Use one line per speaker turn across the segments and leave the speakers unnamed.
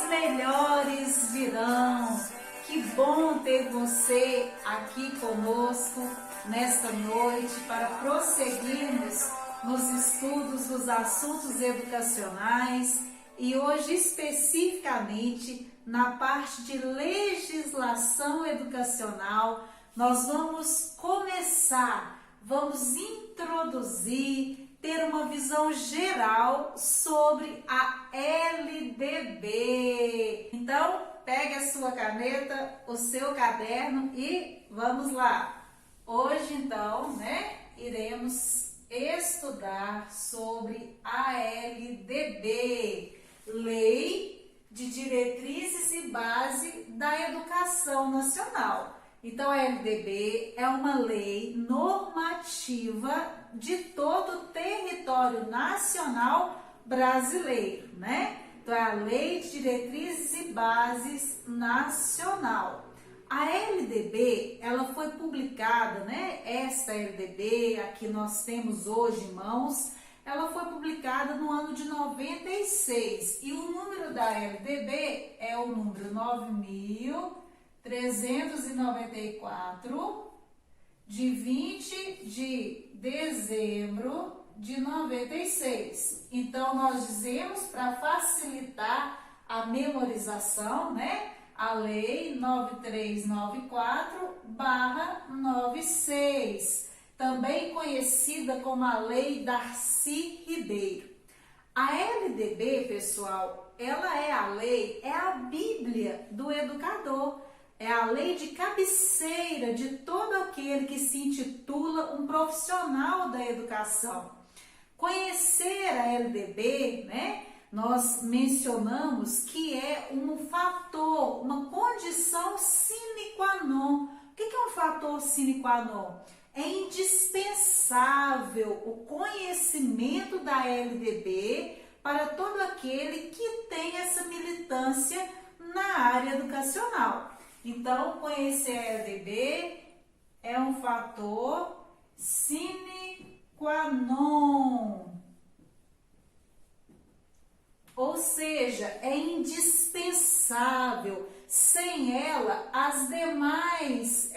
melhores virão. Que bom ter você aqui conosco nesta noite para prosseguirmos nos estudos dos assuntos educacionais e hoje especificamente na parte de legislação educacional nós vamos introduzir, ter uma visão geral sobre a LDB. Então, pegue a sua caneta, o seu caderno e vamos lá. Hoje, então, iremos estudar sobre a LDB, Lei de Diretrizes e Base da Educação Nacional. Então, a LDB é uma lei normativa de todo o território nacional brasileiro, Então, é a Lei de Diretrizes e Bases Nacional. A LDB, ela foi publicada, Esta LDB, a que nós temos hoje em mãos, ela foi publicada no ano de 96 e o número da LDB é o número 9.394, de 20 de dezembro de 96. Então, nós dizemos, para facilitar a memorização, a Lei 9394/96, também conhecida como a Lei Darcy Ribeiro. A LDB, pessoal, ela é a lei, é a Bíblia do educador, é a lei de cabeceira de todo aquele que se intitula um profissional da educação. Conhecer a LDB, nós mencionamos que é um fator, uma condição sine qua non. O que é um fator sine qua non? É indispensável o conhecimento da LDB para todo aquele que tem essa militância na área educacional. Então, conhecer a LDB é um fator sine qua non. Ou seja, é indispensável. Sem ela, as demais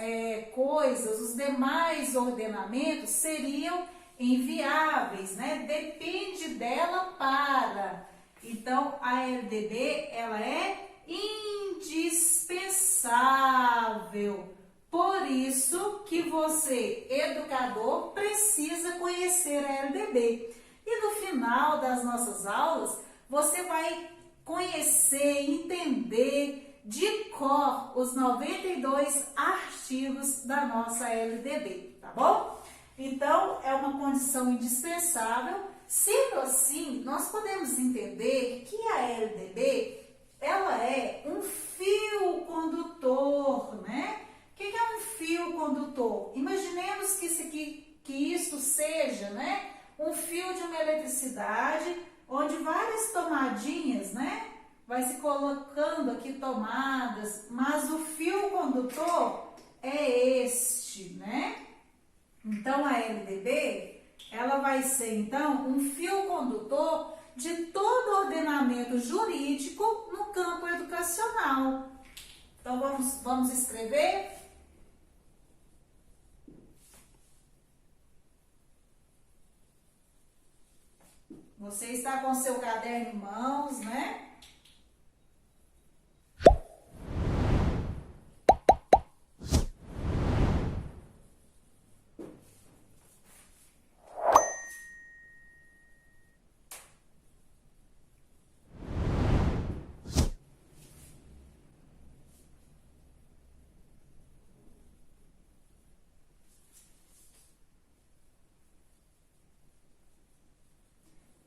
coisas, os demais ordenamentos seriam inviáveis, Depende dela para. Então, a LDB, ela é indispensável. Por isso que você, educador, precisa conhecer a LDB. E no final das nossas aulas, você vai conhecer, entender de cor os 92 artigos da nossa LDB, tá bom? Então, é uma condição indispensável. Sendo assim, nós podemos entender que a LDB, ela é um fio condutor, O que é um fio condutor? Imaginemos que isto seja, um fio de uma eletricidade, onde várias tomadinhas, vai se colocando aqui tomadas, mas o fio condutor é este, Então, a LDB, ela vai ser, então, um fio condutor de todo o ordenamento jurídico no campo educacional. Então, vamos escrever? Você está com seu caderno em mãos,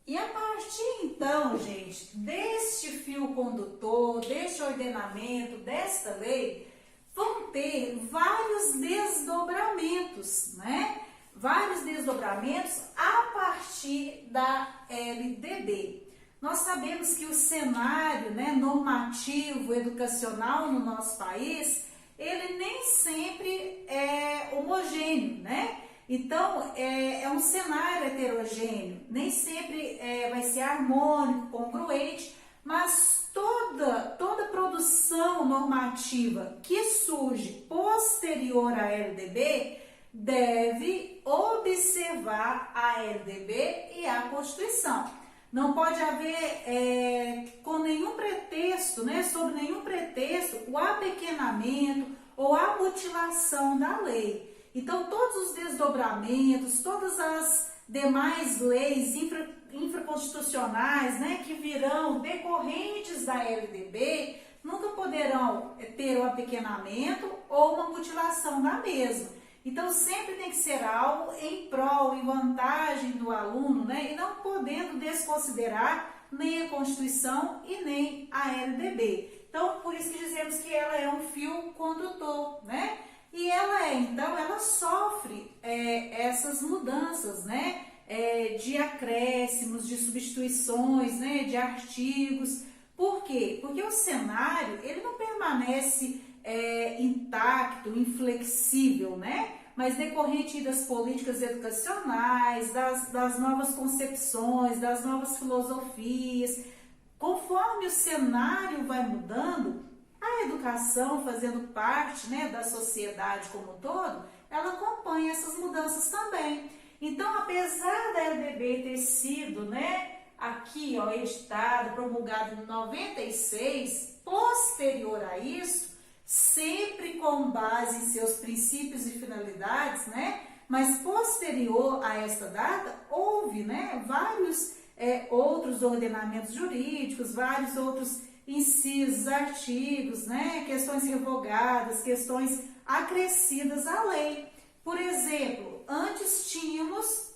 E a partir então, gente, deste fio condutor, deste ordenamento, desta lei, vão ter vários desdobramentos, Vários desdobramentos a partir da LDB. Nós sabemos que o cenário, normativo, educacional no nosso país, ele nem sempre é homogêneo, Então, é um cenário heterogêneo, nem sempre vai ser harmônico, congruente, mas toda produção normativa que surge posterior à LDB deve observar a LDB e a Constituição. Não pode haver, com nenhum pretexto, né, sob nenhum pretexto, o apequenamento ou a mutilação da lei. Então, todos os desdobramentos, todas as demais leis infraconstitucionais, né, que virão decorrentes da LDB, nunca poderão ter o apequenamento ou uma mutilação da mesma. Então, sempre tem que ser algo em prol, em vantagem do aluno, né, e não podendo desconsiderar nem a Constituição e nem a LDB. Então, por isso que dizemos que ela é um fio condutor, né? E ela sofre essas mudanças, né? De acréscimos, de substituições, né? De artigos. Por quê? Porque o cenário, ele não permanece intacto, inflexível, né? Mas decorrente das políticas educacionais, das novas concepções, das novas filosofias, conforme o cenário vai mudando, a educação, fazendo parte, né, da sociedade como um todo, ela acompanha essas mudanças também. Então, apesar da LDB ter sido, né, aqui, ó, editado, promulgado em 96, posterior a isso, sempre com base em seus princípios e finalidades, né, mas posterior a esta data, houve, né, vários outros ordenamentos jurídicos, vários outros incisos, artigos, né, questões revogadas, questões acrescidas à lei. Por exemplo, antes tínhamos,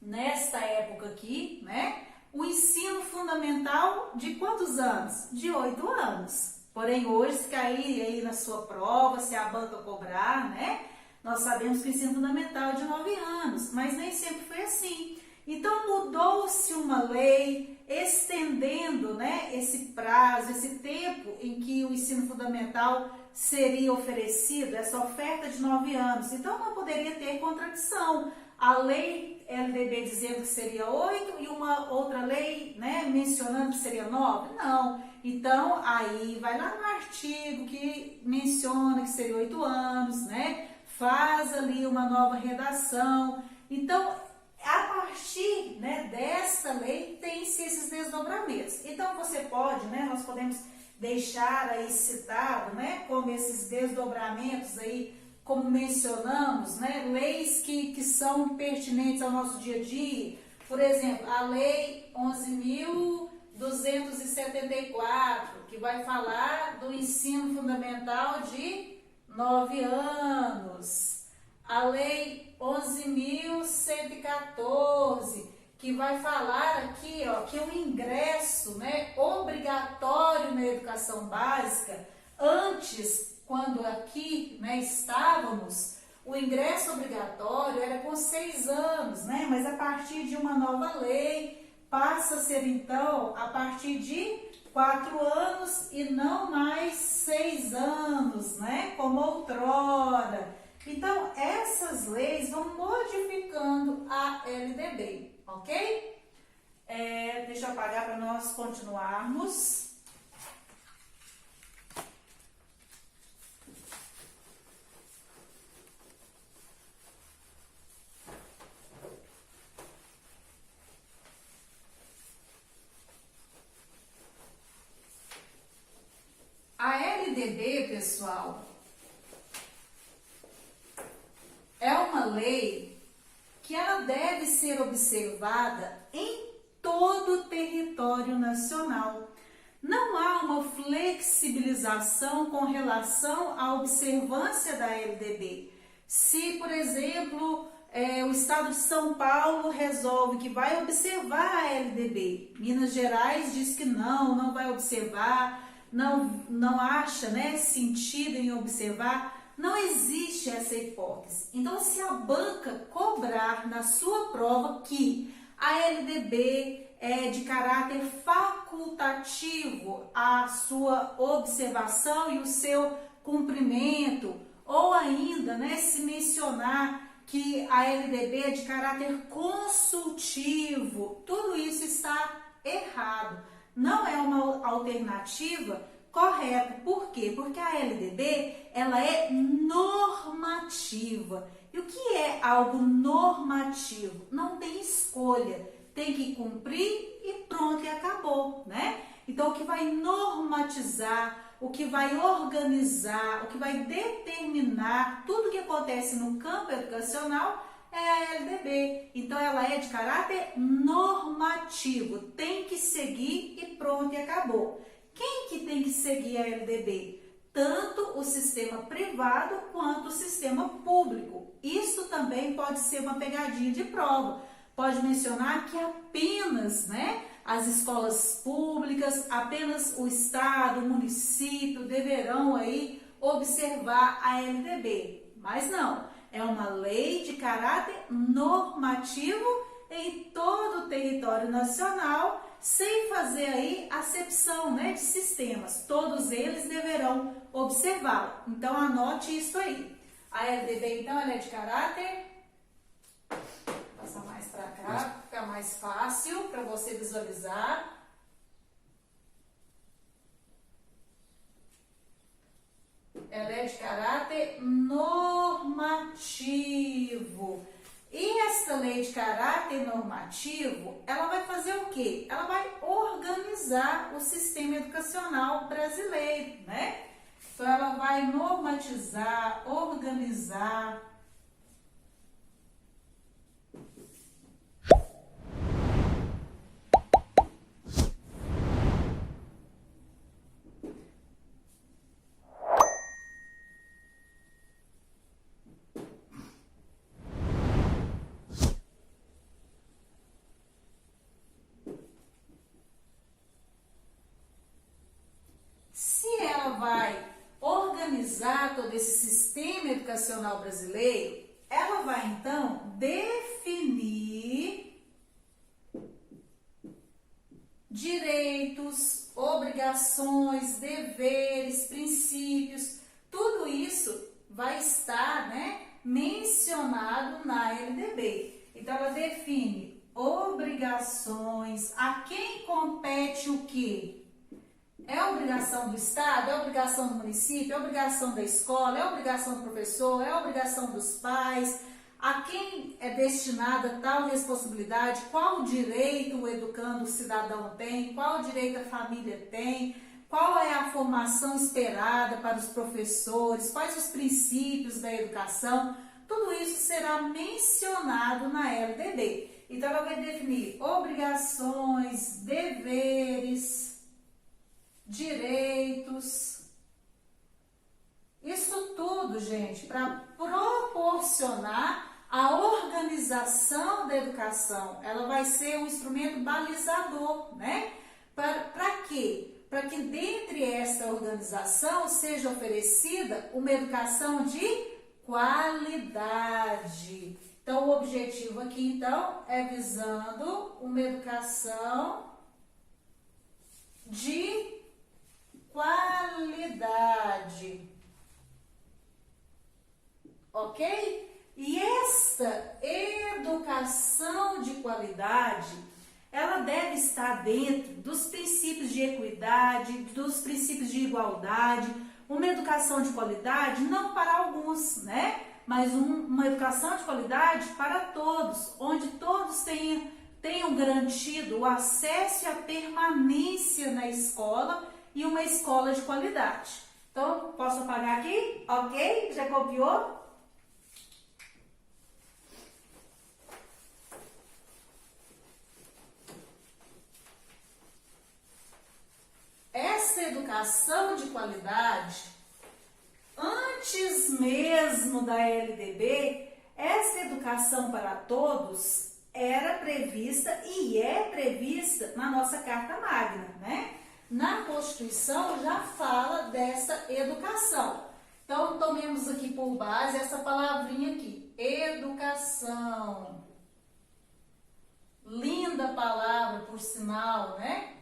nesta época aqui, né, o ensino fundamental de quantos anos? De 8 anos. Porém, hoje, se cair aí na sua prova, se a banca cobrar, né, nós sabemos que o ensino fundamental é de 9 anos, mas nem sempre foi assim. Então, mudou-se uma lei estendendo, né, esse prazo, esse tempo em que o ensino fundamental seria oferecido, essa oferta de 9 anos. Então, não poderia ter contradição. A lei LDB dizendo que seria 8 e uma outra lei, né, mencionando que seria 9? Não. Então, aí vai lá no artigo que menciona que seria 8 anos, né, faz ali uma nova redação. Então, a partir, né, desta lei, tem-se esses desdobramentos. Então, você pode, né, nós podemos deixar aí citado, né, como esses desdobramentos aí, como mencionamos, né, leis que são pertinentes ao nosso dia a dia. Por exemplo, a Lei 11.274, que vai falar do ensino fundamental de 9 anos. A Lei 11.114, que vai falar aqui, ó, que o ingresso, né, obrigatório na educação básica, antes, quando aqui, né, estávamos, o ingresso obrigatório era com 6 anos, né, mas a partir de uma nova lei, passa a ser então a partir de 4 anos e não mais 6 anos, né, como outrora. Então, essas leis vão modificando a LDB, ok? Deixa eu apagar para nós continuarmos. A LDB, pessoal, é uma lei que ela deve ser observada em todo o território nacional. Não há uma flexibilização com relação à observância da LDB. Se, por exemplo, o Estado de São Paulo resolve que vai observar a LDB, Minas Gerais diz que não vai observar, não acha, né, sentido em observar. Não existe essa hipótese. Então, se a banca cobrar na sua prova que a LDB é de caráter facultativo a sua observação e o seu cumprimento, ou ainda, né, se mencionar que a LDB é de caráter consultivo, tudo isso está errado. não é uma alternativa correta. Por quê? Porque a LDB, ela é normativa. E o que é algo normativo? Não tem escolha, tem que cumprir e pronto, e acabou, né? Então, o que vai normatizar, o que vai organizar, o que vai determinar tudo o que acontece no campo educacional é a LDB. Então, ela é de caráter normativo, tem que seguir e pronto, e acabou. Quem que tem que seguir a LDB? Tanto o sistema privado quanto o sistema público. Isso também pode ser uma pegadinha de prova. Pode mencionar que apenas, né, as escolas públicas, apenas o Estado, o município deverão aí observar a LDB. Mas não, é uma lei de caráter normativo em todo o território nacional, sem fazer aí acepção, né, de sistemas. Todos eles deverão observá-lo. Então, anote isso aí. A LDB, então, ela é de caráter... Vou passar mais para cá, fica mais fácil para você visualizar. Ela é de caráter normativo. E essa lei de caráter normativo, ela vai fazer o quê? Ela vai organizar o sistema educacional brasileiro, né? Então, ela vai normatizar, organizar. Vai organizar todo esse sistema educacional brasileiro, ela vai então definir direitos, obrigações, deveres, princípios, tudo isso vai estar, né, mencionado na LDB. Então, ela define obrigações, a quem compete o quê? É obrigação do Estado, é obrigação do município, é obrigação da escola, é obrigação do professor, é obrigação dos pais, a quem é destinada tal responsabilidade, qual direito o educando o cidadão tem, qual direito a família tem, qual é a formação esperada para os professores, quais os princípios da educação, tudo isso será mencionado na LDB. Então, ela vai definir obrigações, deveres, direitos, isso tudo, gente, para proporcionar a organização da educação. Ela vai ser um instrumento balizador, né? Para quê? Para que dentre essa organização seja oferecida uma educação de qualidade. Então, o objetivo aqui, então, é visando uma educação de qualidade, ok? E esta educação de qualidade, ela deve estar dentro dos princípios de equidade, dos princípios de igualdade, uma educação de qualidade não para alguns, né? Mas uma educação de qualidade para todos, onde todos tenham garantido o acesso e a permanência na escola, e uma escola de qualidade. Então, posso apagar aqui? Ok? Já copiou? Essa educação de qualidade, antes mesmo da LDB, essa educação para todos era prevista e é prevista na nossa Carta Magna, né? Na Constituição já fala dessa educação. Então, tomemos aqui por base essa palavrinha aqui, educação. Linda palavra, por sinal, né?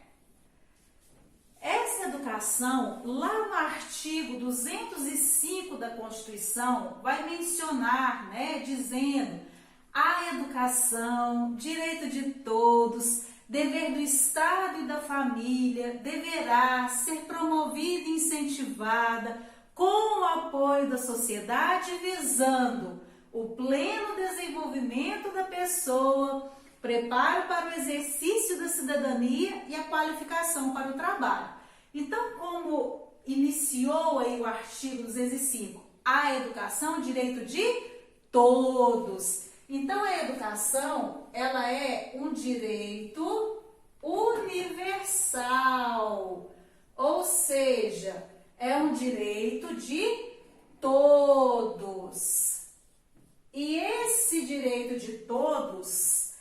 Essa educação, lá no artigo 205 da Constituição, vai mencionar, né, dizendo a educação, direito de todos, dever do Estado e da família, deverá ser promovida e incentivada com o apoio da sociedade, visando o pleno desenvolvimento da pessoa, preparo para o exercício da cidadania e a qualificação para o trabalho. Então, como iniciou aí o artigo 205, a educação é um direito de todos. Então, a educação, ela é um direito universal, ou seja, é um direito de todos. E esse direito de todos,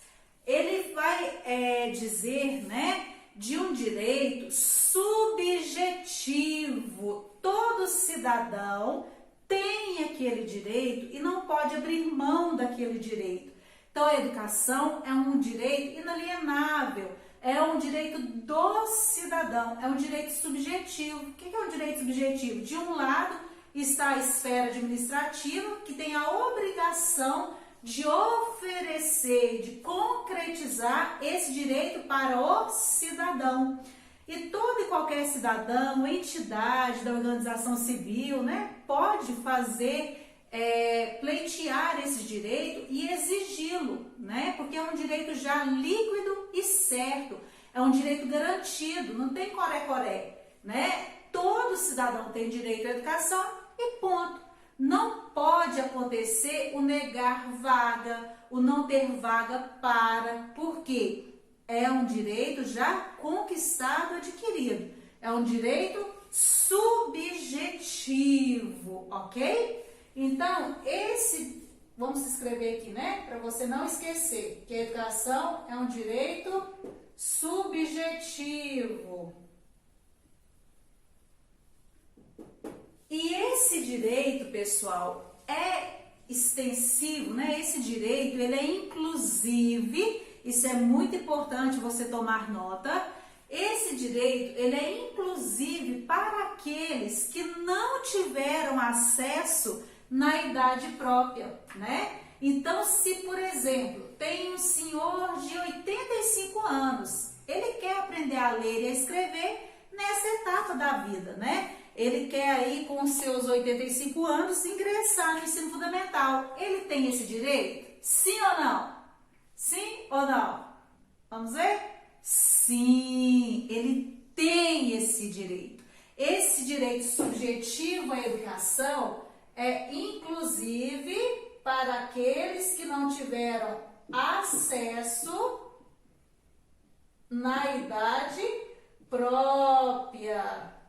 ele vai dizer, né, de um direito subjetivo. Todo cidadão tem aquele direito e não pode abrir mão daquele direito. Então, a educação é um direito inalienável, é um direito do cidadão, é um direito subjetivo. O que é um direito subjetivo? De um lado está a esfera administrativa, que tem a obrigação de oferecer, de concretizar esse direito para o cidadão. E todo e qualquer cidadão, entidade da organização civil, né, pode fazer, pleitear esse direito e exigi-lo, né, porque é um direito já líquido e certo, é um direito garantido, não tem coré-coré, né? Todo cidadão tem direito à educação e ponto. Não pode acontecer o negar vaga, o não ter vaga para, por quê? É um direito já conquistado, adquirido. É um direito subjetivo, ok? Então, vamos escrever aqui, né? Para você não esquecer que a educação é um direito subjetivo. E esse direito, pessoal, é extensivo, né? Esse direito, ele é inclusive. Isso é muito importante você tomar nota. Esse direito, ele é inclusive para aqueles que não tiveram acesso na idade própria, né? Então, se, por exemplo, tem um senhor de 85 anos, ele quer aprender a ler e a escrever nessa etapa da vida, né? Ele quer aí, com os seus 85 anos, ingressar no ensino fundamental. Ele tem esse direito? Sim ou não? Sim ou não? Vamos ver? Sim, ele tem esse direito. Esse direito subjetivo à educação é inclusive para aqueles que não tiveram acesso na idade própria.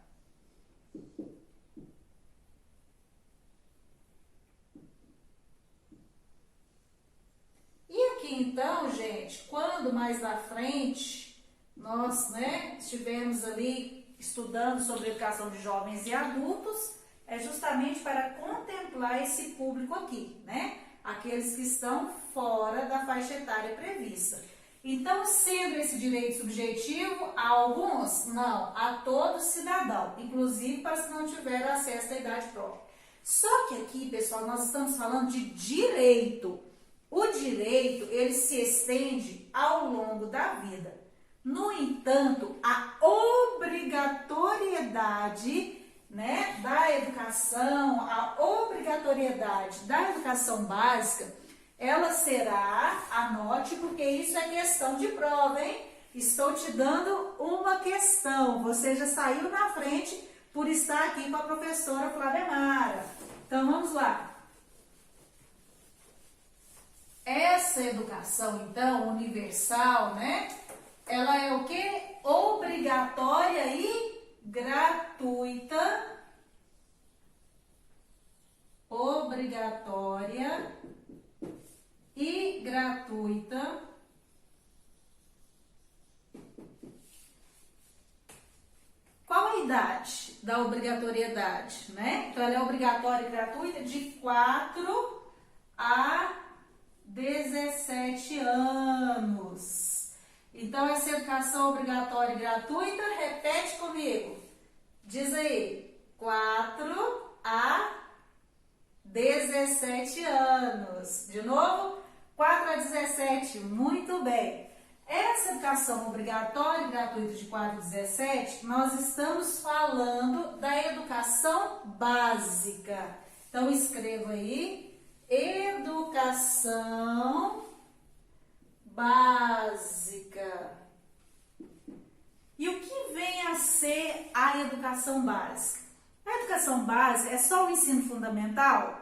Então, gente, quando mais na frente nós, né, estivermos ali estudando sobre educação de jovens e adultos, é justamente para contemplar esse público aqui, né? Aqueles que estão fora da faixa etária prevista. Então, sendo esse direito subjetivo, a alguns? Não, a todo cidadão, inclusive para os que não tiveram acesso à idade própria. Só que aqui, pessoal, nós estamos falando de direito. O direito, ele se estende ao longo da vida. No entanto, a obrigatoriedade, né, da educação, a obrigatoriedade da educação básica, ela será, anote, porque isso é questão de prova, hein? Estou te dando uma questão. Você já saiu na frente por estar aqui com a professora Flávia Mara. Então, vamos lá. Essa educação, então, universal, né? Ela é o quê? Obrigatória e gratuita. Obrigatória e gratuita. Qual a idade da obrigatoriedade, né? Então, ela é obrigatória e gratuita de 4 a 17 anos. Então, essa educação obrigatória e gratuita, repete comigo. Diz aí, 4 a 17 anos. De novo, 4 a 17, muito bem. nessa educação obrigatória e gratuita de 4 a 17, nós estamos falando da educação básica. Então, escreva aí, educação básica. E o que vem a ser a educação básica? A educação básica é só o ensino fundamental?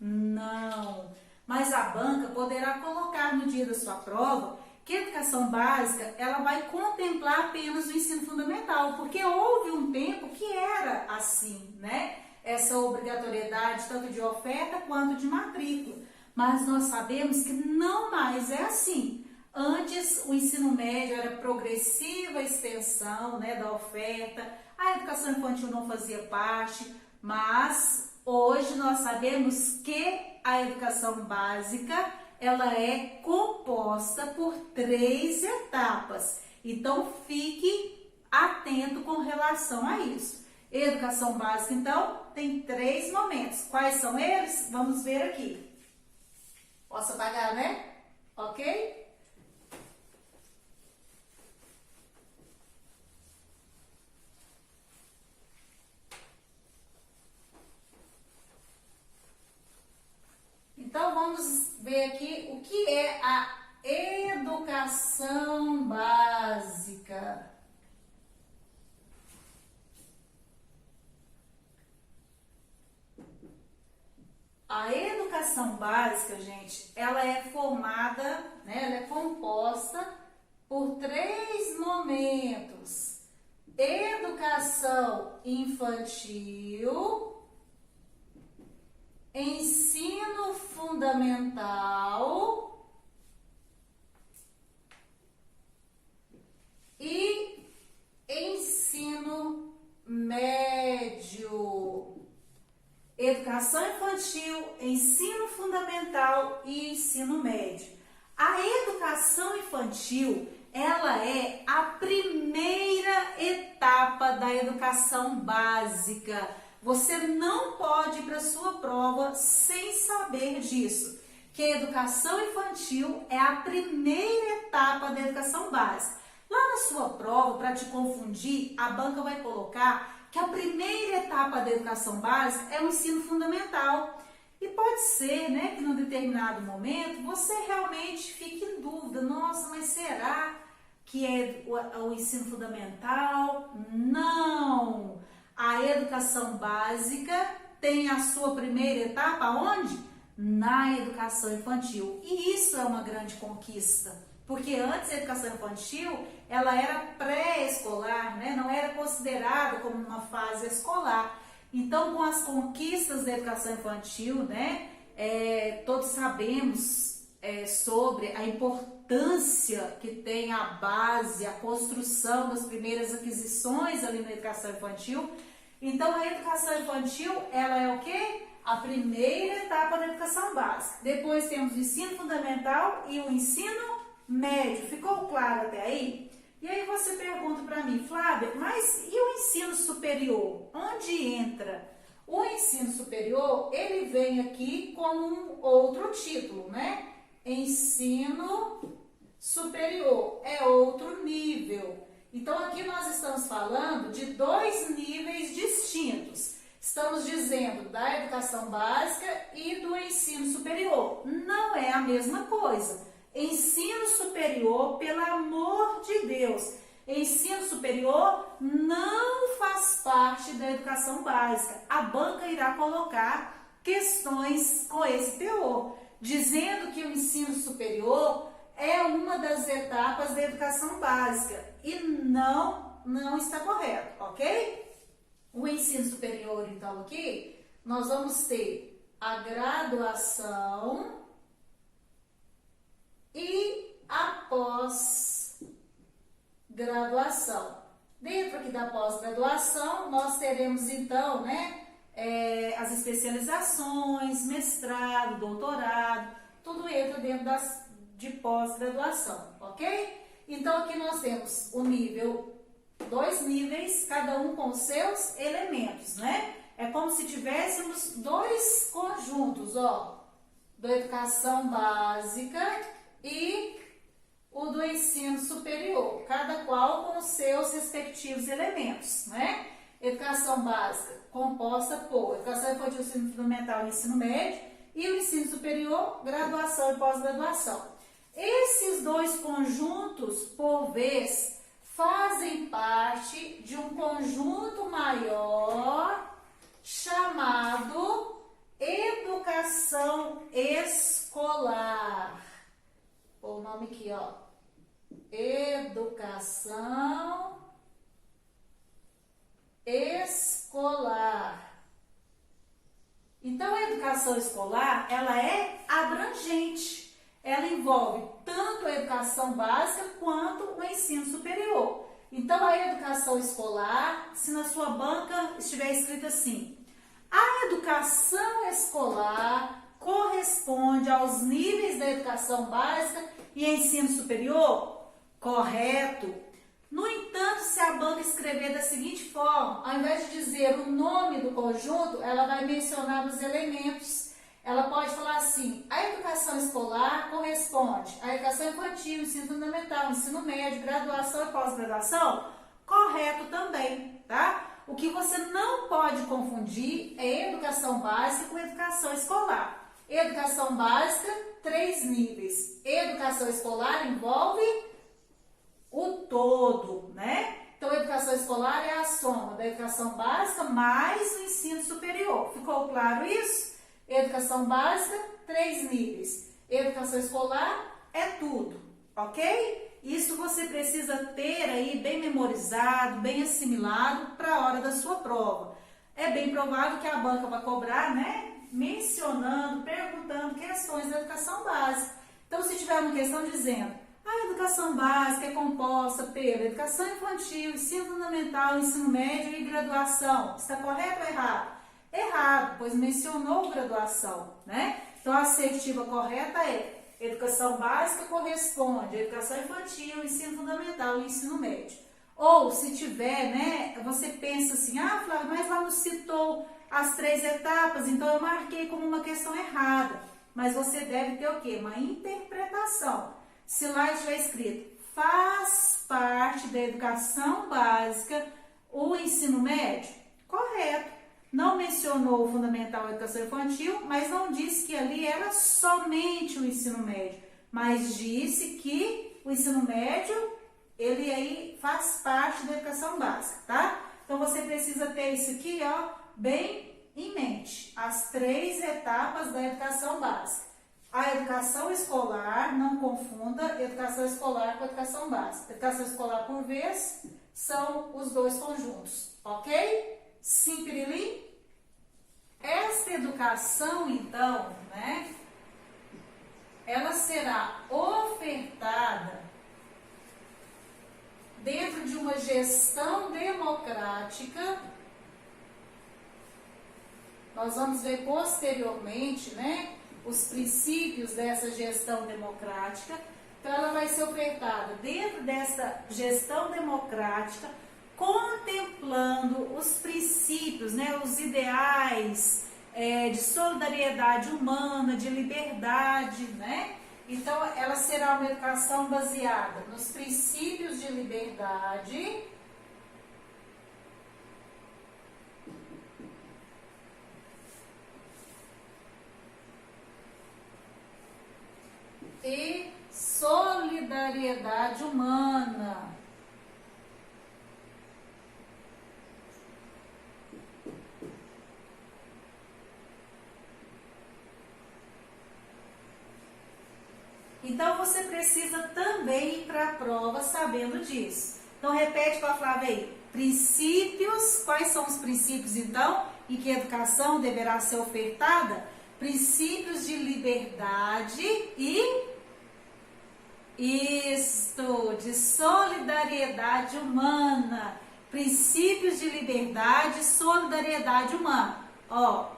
Não. Mas a banca poderá colocar no dia da sua prova que a educação básica ela vai contemplar apenas o ensino fundamental, porque houve um tempo que era assim, né? Essa obrigatoriedade tanto de oferta quanto de matrícula. Mas nós sabemos que não mais é assim. Antes, o ensino médio era progressiva extensão, né, da oferta, a educação infantil não fazia parte, mas hoje nós sabemos que a educação básica ela é composta por 3 etapas. Então, fique atento com relação a isso. Educação básica, então, tem 3 momentos. Quais são eles? Vamos ver aqui. Posso apagar, né? Ok? Então, vamos ver aqui o que é a educação básica. A educação básica, gente, ela é formada, né, ela é composta por 3 momentos. Educação infantil, ensino fundamental e ensino médio. Educação infantil, ensino fundamental e ensino médio. A educação infantil, ela é a primeira etapa da educação básica. Você não pode ir para a sua prova sem saber disso, que a educação infantil é a primeira etapa da educação básica. Lá na sua prova, para te confundir, a banca vai colocar que a primeira etapa da educação básica é o ensino fundamental. E pode ser, né, que num determinado momento você realmente fique em dúvida. Nossa, mas será que é o ensino fundamental? Não! A educação básica tem a sua primeira etapa onde? Na educação infantil. E isso é uma grande conquista, porque antes a educação infantil ela era pré-escolar, né? Não era considerada como uma fase escolar. Então, com as conquistas da educação infantil, né? Todos sabemos sobre a importância que tem a base, a construção das primeiras aquisições ali na educação infantil. Então, a educação infantil, ela é o quê? A primeira etapa da educação básica. Depois temos o ensino fundamental e o ensino médio. Ficou claro até aí? E aí você pergunta para mim, Flávia, mas e o ensino superior? Onde entra? O ensino superior, ele vem aqui como um outro título, né? Ensino superior é outro nível. Então, aqui nós estamos falando de 2 níveis distintos. Estamos dizendo da educação básica e do ensino superior. Não é a mesma coisa. Ensino superior, pelo amor de Deus, ensino superior não faz parte da educação básica. A banca irá colocar questões com esse teor, dizendo que o ensino superior é uma das etapas da educação básica e não está correto, ok? O ensino superior, então, aqui, nós vamos ter a graduação e a pós-graduação. Dentro aqui da pós-graduação, nós teremos, então, né, as especializações, mestrado, doutorado, tudo entra dentro de pós-graduação, ok? Então, aqui nós temos o nível, 2 níveis, cada um com seus elementos, né? É como se tivéssemos 2 conjuntos, ó, da educação básica e o do ensino superior, cada qual com os seus respectivos elementos, né? Educação básica composta por educação infantil, ensino fundamental e ensino médio, e o ensino superior, graduação e pós-graduação. Esses dois conjuntos, por vez, fazem parte de um conjunto maior chamado educação escolar. O nome aqui, ó, educação escolar. Então, a educação escolar, ela é abrangente. Ela envolve tanto a educação básica quanto o ensino superior. Então, a educação escolar, se na sua banca estiver escrito assim, a educação escolar corresponde aos níveis da educação básica e ensino superior? Correto. No entanto, se a banca escrever da seguinte forma, ao invés de dizer o nome do conjunto, ela vai mencionar os elementos. Ela pode falar assim, a educação escolar corresponde à educação infantil, ensino fundamental, ensino médio, graduação e pós-graduação? Correto também, tá? O que você não pode confundir é educação básica com educação escolar. Educação básica, 3 níveis. Educação escolar envolve o todo, né? Então, a educação escolar é a soma da educação básica mais o ensino superior. Ficou claro isso? Educação básica, 3 níveis. Educação escolar é tudo, ok? Isso você precisa ter aí bem memorizado, bem assimilado para a hora da sua prova. É bem provável que a banca vai cobrar, né? Mencionando, perguntando questões da educação básica. Então, se tiver uma questão dizendo, a educação básica é composta pela educação infantil, ensino fundamental, ensino médio e graduação. Está correto ou errado? Errado, pois mencionou graduação, né? Então, a assertiva correta é educação básica corresponde à educação infantil, ensino fundamental e ensino médio. Ou, se tiver, né, você pensa assim, ah, Flávia, mas lá não citou as 3 etapas, então eu marquei como uma questão errada. Mas você deve ter o quê? Uma interpretação. Se lá estiver escrito, faz parte da educação básica o ensino médio? Correto. Não mencionou o fundamental e a educação infantil, mas não disse que ali era somente o ensino médio. Mas disse que o ensino médio, ele aí faz parte da educação básica, tá? Então, você precisa ter isso aqui, ó, bem em mente. As 3 etapas da educação básica. A educação escolar, não confunda educação escolar com educação básica. Educação escolar, por vez, são os 2 conjuntos, ok? Sim, Pirilim? Esta educação, então, né, ela será ofertada dentro de uma gestão democrática. Nós vamos ver posteriormente, né, os princípios dessa gestão democrática. Então, ela vai ser ofertada dentro dessa gestão democrática, contemplando os princípios, né, os ideais de solidariedade humana, de liberdade, né? Então, ela será uma educação baseada nos princípios de liberdade e solidariedade humana. Então, você precisa também ir para a prova sabendo disso. Então, repete com a Flávia aí. Princípios, quais são os princípios, então, em que a educação deverá ser ofertada? Princípios de liberdade e de solidariedade humana. Princípios de liberdade e solidariedade humana. Ó,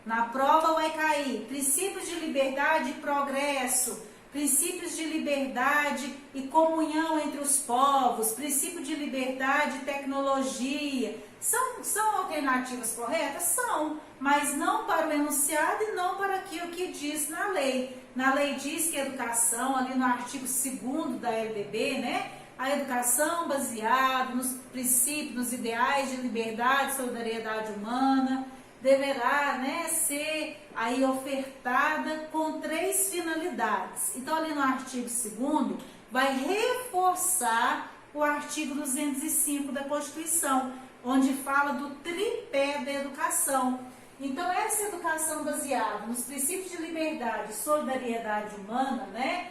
na prova vai cair princípios de liberdade e progresso, princípios de liberdade e comunhão entre os povos, princípio de liberdade e tecnologia. São alternativas corretas? São, mas não para o enunciado e não para aquilo que diz na lei. Na lei diz que a educação, ali no artigo 2º da LDB, né? A educação baseada nos princípios, nos ideais de liberdade e solidariedade humana, deverá, né, ser aí ofertada com 3 finalidades. Então, ali no artigo 2º, vai reforçar o artigo 205 da Constituição, onde fala do tripé da educação. Então, essa educação baseada nos princípios de liberdade e solidariedade humana, né,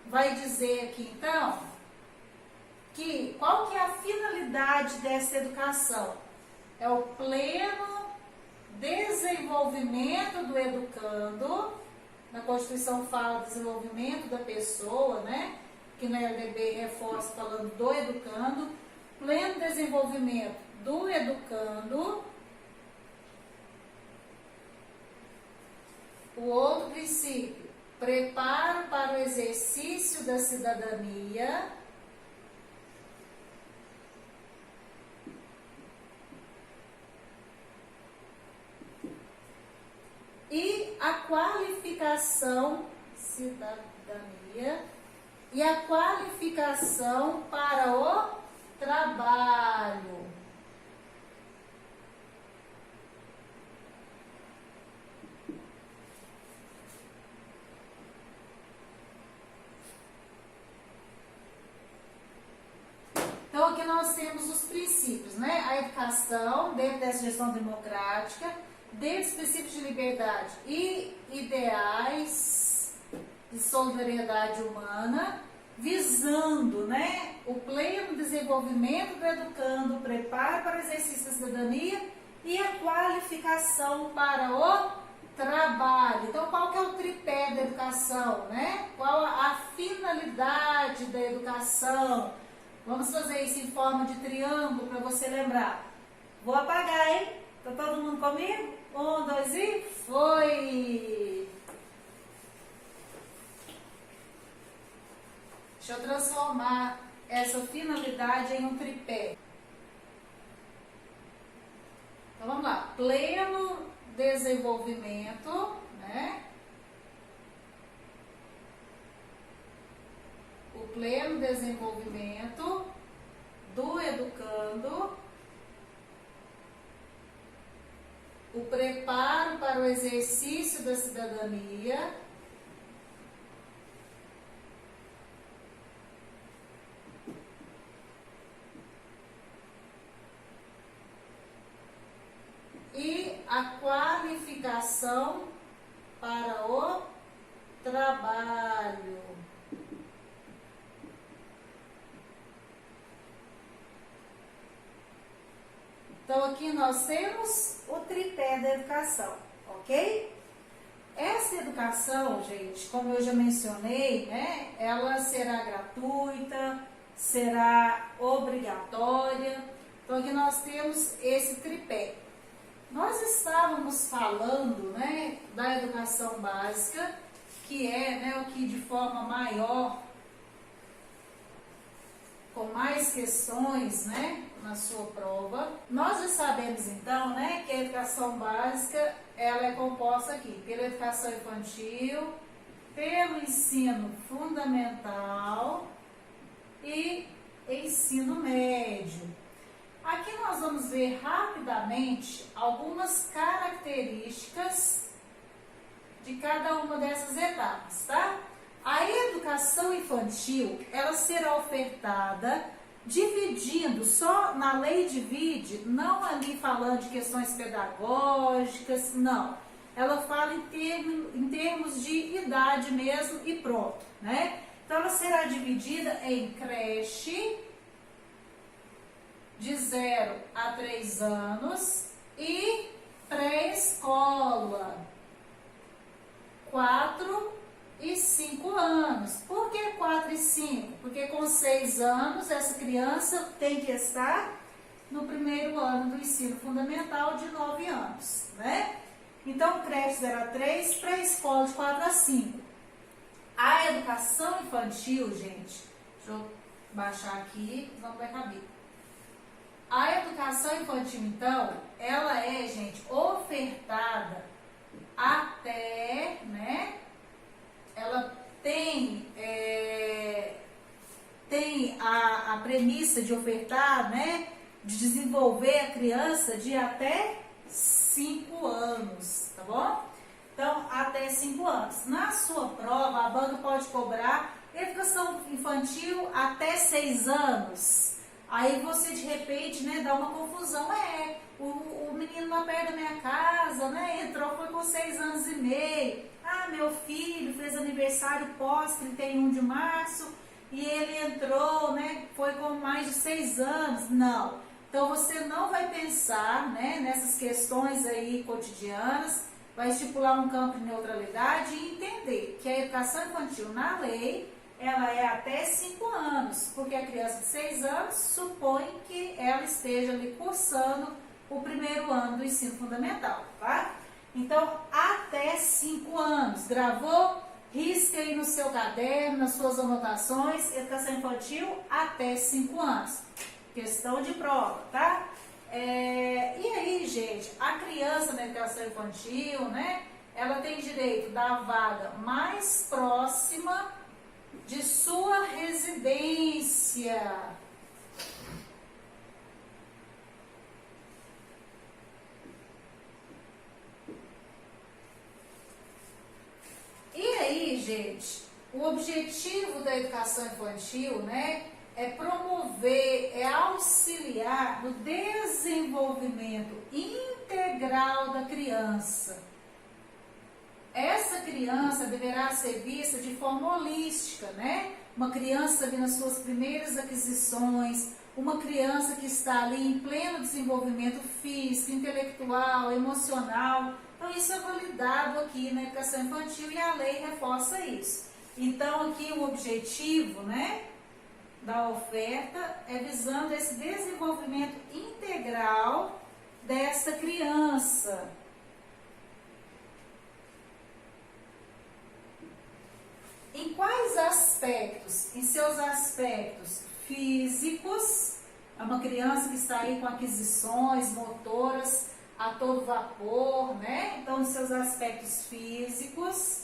vai dizer aqui, então, que qual que é a finalidade dessa educação? É o pleno desenvolvimento do educando. Na Constituição fala desenvolvimento da pessoa, né? Que na LDB reforça falando do educando. Pleno desenvolvimento do educando. O outro princípio, preparo para o exercício da cidadania. E a qualificação, cidadania, e a qualificação para o trabalho. Então, aqui nós temos os princípios, né? A educação, dentro dessa gestão democrática, dentro dos princípios de liberdade e ideais de solidariedade humana, visando, né, o pleno desenvolvimento do educando, o preparo para o exercício da cidadania e a qualificação para o trabalho. Então, qual que é o tripé da educação, né? Qual a finalidade da educação? Vamos fazer isso em forma de triângulo para você lembrar. Vou apagar, hein? Tá todo mundo comigo? 1, 2 e foi! Deixa eu transformar essa finalidade em um tripé. Então vamos lá. Pleno desenvolvimento, né? O pleno desenvolvimento do educando. O preparo para o exercício da cidadania. E a qualificação para o trabalho. Então, aqui nós temos o tripé da educação, ok? Essa educação, gente, como eu já mencionei, né, ela será gratuita, será obrigatória. Então, aqui nós temos esse tripé. Nós estávamos falando, né, da educação básica, que é, né, o que de forma maior, com mais questões, né, na sua prova. Nós já sabemos então, né, que a educação básica, ela é composta aqui pela educação infantil, pelo ensino fundamental e ensino médio. Aqui nós vamos ver rapidamente algumas características de cada uma dessas etapas, tá? A educação infantil, ela será ofertada dividindo, só na lei divide, não ali falando de questões pedagógicas, não. Ela fala em termos de idade mesmo e pronto, né? Então, ela será dividida em creche, de 0 a 3 anos, e pré-escola, 4 e 5 anos. Por que 4 e 5? Porque com 6 anos essa criança tem que estar no primeiro ano do ensino fundamental de 9 anos, né? Então, creche 0 a 3, pré-escola de 4 a 5. A educação infantil, gente, deixa eu baixar aqui, não vai caber. A educação infantil, então, ela é, gente, ofertada até, né? Ela tem a premissa de ofertar, né? De desenvolver a criança de até 5 anos, tá bom? Então, até 5 anos. Na sua prova, a banca pode cobrar educação infantil até 6 anos. Aí você, de repente, né, dá uma confusão. O menino lá perto da minha casa, né, entrou, foi com 6 anos e meio. Ah, meu filho fez aniversário pós 31 de março e ele entrou, né, foi com mais de 6 anos. Não. Então, você não vai pensar, né, nessas questões aí cotidianas, vai estipular um campo de neutralidade e entender que a educação infantil na lei, ela é até 5 anos, porque a criança de 6 anos supõe que ela esteja ali cursando o primeiro ano do ensino fundamental, tá? Então, até 5 anos. Gravou? Risca aí no seu caderno, nas suas anotações, educação infantil até 5 anos. Questão de prova, tá? E aí, gente, a criança na educação infantil, né? Ela tem direito da vaga mais próxima de sua residência. E aí, gente, o objetivo da educação infantil, né, é promover, é auxiliar no desenvolvimento integral da criança. Essa criança deverá ser vista de forma holística, né? Uma criança ali nas suas primeiras aquisições, uma criança que está ali em pleno desenvolvimento físico, intelectual, emocional. Então, isso é validado aqui na educação infantil e a lei reforça isso. Então, aqui o objetivo, né, da oferta é visando esse desenvolvimento integral dessa criança. Em quais aspectos? Em seus aspectos físicos, é uma criança que está aí com aquisições motoras a todo vapor, né? Então, nos seus aspectos físicos,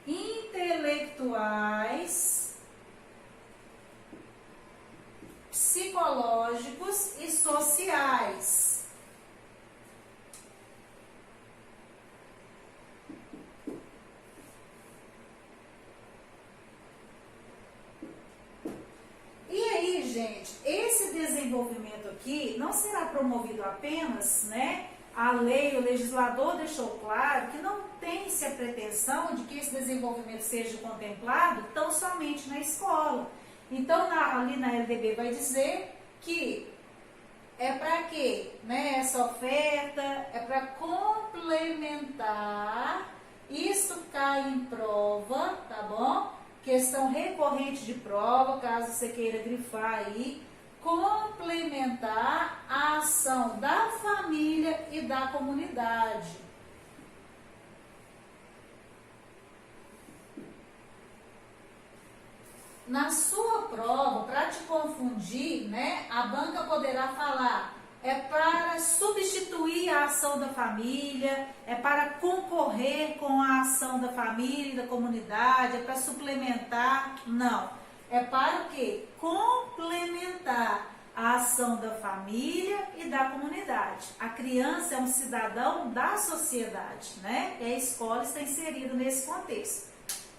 intelectuais, psicológicos e sociais. E aí, gente, esse desenvolvimento aqui não será promovido apenas, né? A lei, o legislador deixou claro que não tem-se a pretensão de que esse desenvolvimento seja contemplado tão somente na escola. Então, ali na LDB vai dizer que é para quê? Né? Essa oferta é para complementar, isso cai em prova, tá bom? Questão recorrente de prova, caso você queira grifar aí, complementar a ação da família e da comunidade. Na sua prova, para te confundir, né, a banca poderá falar, é para substituir a ação da família, é para concorrer com a ação da família e da comunidade, é para suplementar, não. É para o quê? Complementar a ação da família e da comunidade. A criança é um cidadão da sociedade, né? E a escola está inserida nesse contexto,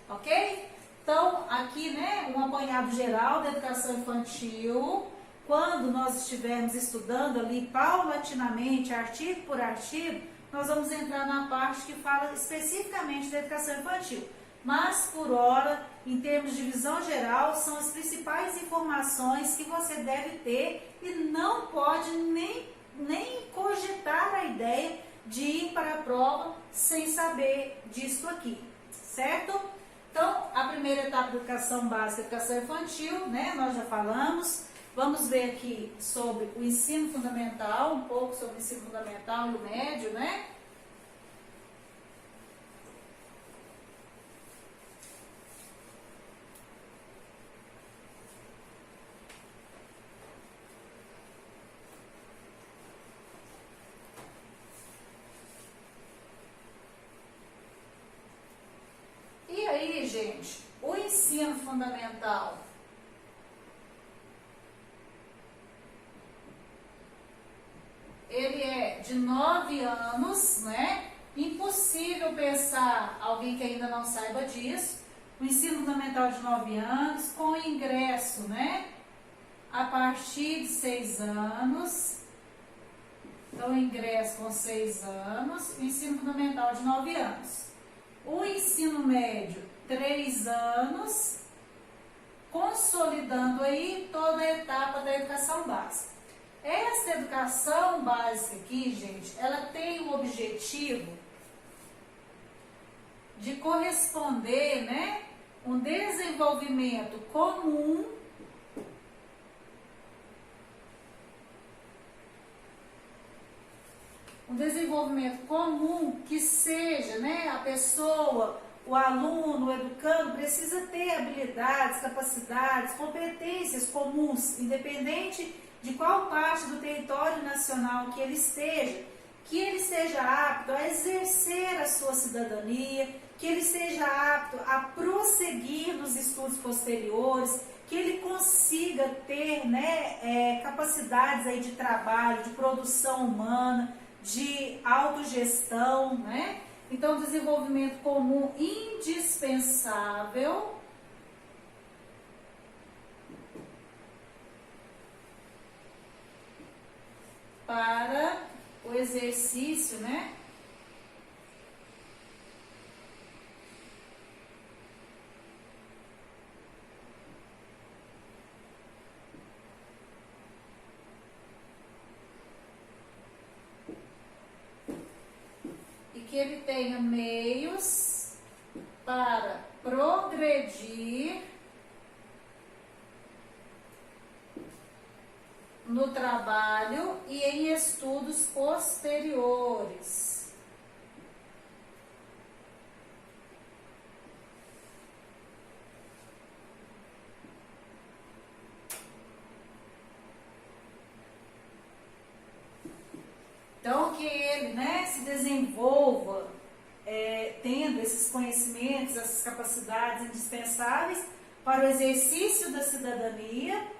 ok? Então, aqui, né, um apanhado geral da educação infantil. Quando nós estivermos estudando ali paulatinamente, artigo por artigo, nós vamos entrar na parte que fala especificamente da educação infantil. Mas, por hora, em termos de visão geral, são as principais informações que você deve ter e não pode nem cogitar a ideia de ir para a prova sem saber disso aqui, certo? Então, a primeira etapa da educação básica, educação infantil, né, nós já falamos. Vamos ver aqui sobre o ensino fundamental, um pouco sobre o ensino fundamental e o médio, né? fundamental? Ele é de 9 anos, né? Impossível pensar alguém que ainda não saiba disso. O ensino fundamental de 9 anos, com ingresso, né? A partir de 6 anos. Então, ingresso com 6 anos. O ensino fundamental de 9 anos. O ensino médio, 3 anos. Consolidando aí toda a etapa da educação básica. Essa educação básica aqui, gente, ela tem o objetivo de corresponder, né, um desenvolvimento comum que seja, né, a pessoa, o aluno, o educando precisa ter habilidades, capacidades, competências comuns, independente de qual parte do território nacional que ele esteja apto a exercer a sua cidadania, que ele esteja apto a prosseguir nos estudos posteriores, que ele consiga ter, né, capacidades aí de trabalho, de produção humana, de autogestão, né? Então, desenvolvimento comum indispensável para o exercício, né? E que ele tenha meios para progredir no trabalho e em estudos posteriores. Então, que ele, né, se desenvolva tendo esses conhecimentos, essas capacidades indispensáveis para o exercício da cidadania,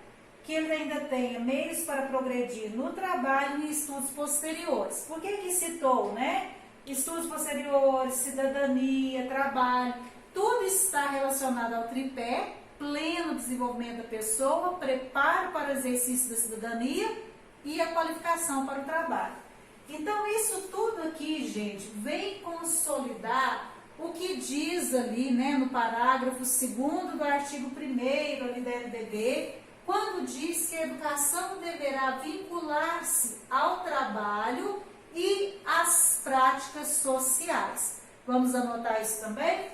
que ele ainda tenha meios para progredir no trabalho e em estudos posteriores. Por que citou, né? Estudos posteriores, cidadania, trabalho, tudo está relacionado ao tripé, pleno desenvolvimento da pessoa, preparo para o exercício da cidadania e a qualificação para o trabalho. Então, isso tudo aqui, gente, vem consolidar o que diz ali, né, no parágrafo 2º do artigo 1º ali da LDB, quando diz que a educação deverá vincular-se ao trabalho e às práticas sociais. Vamos anotar isso também?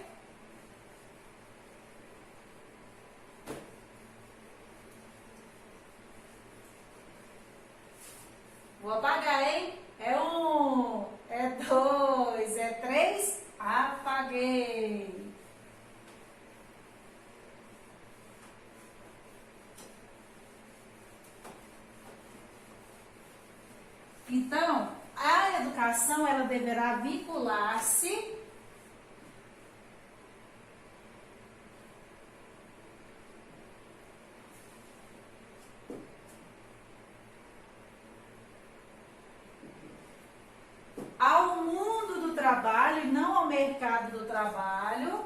Vou apagar, hein? É 1, é 2, é 3, apaguei. Então, a educação, ela deverá vincular-se ao mundo do trabalho e não ao mercado do trabalho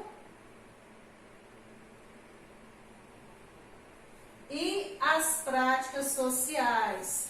e às práticas sociais.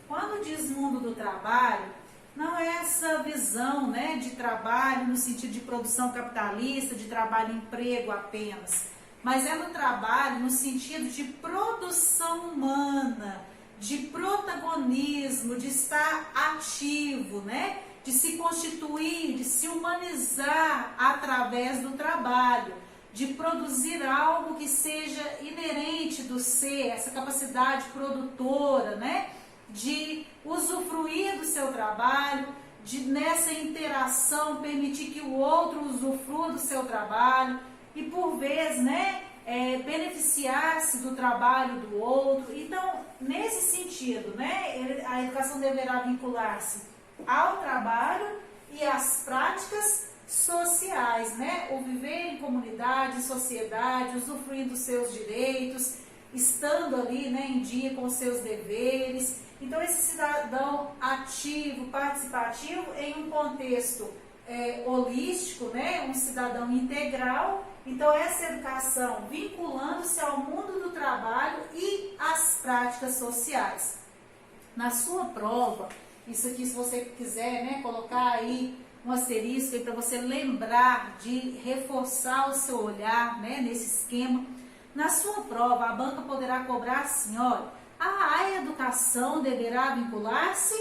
Quando diz mundo do trabalho, não é essa visão, né, de trabalho no sentido de produção capitalista, de trabalho e emprego apenas, mas é no trabalho no sentido de produção humana, de protagonismo, de estar ativo, né, de se constituir, de se humanizar através do trabalho, de produzir algo que seja inerente do ser, essa capacidade produtora, né, de usufruir do seu trabalho, de nessa interação permitir que o outro usufrua do seu trabalho, e por vezes, né, beneficiar-se do trabalho do outro. Então, nesse sentido, né, a educação deverá vincular-se ao trabalho e às práticas sociais, né, o viver em comunidade, sociedade, usufruindo dos seus direitos, estando ali, né, em dia com os seus deveres. Então, esse cidadão ativo, participativo, em um contexto holístico, né, um cidadão integral. Então, essa educação vinculando-se ao mundo do trabalho e às práticas sociais. Na sua prova, isso aqui, se você quiser, né, colocar aí um asterisco para você lembrar de reforçar o seu olhar, né, nesse esquema. Na sua prova, a banca poderá cobrar assim, olha, a educação deverá vincular-se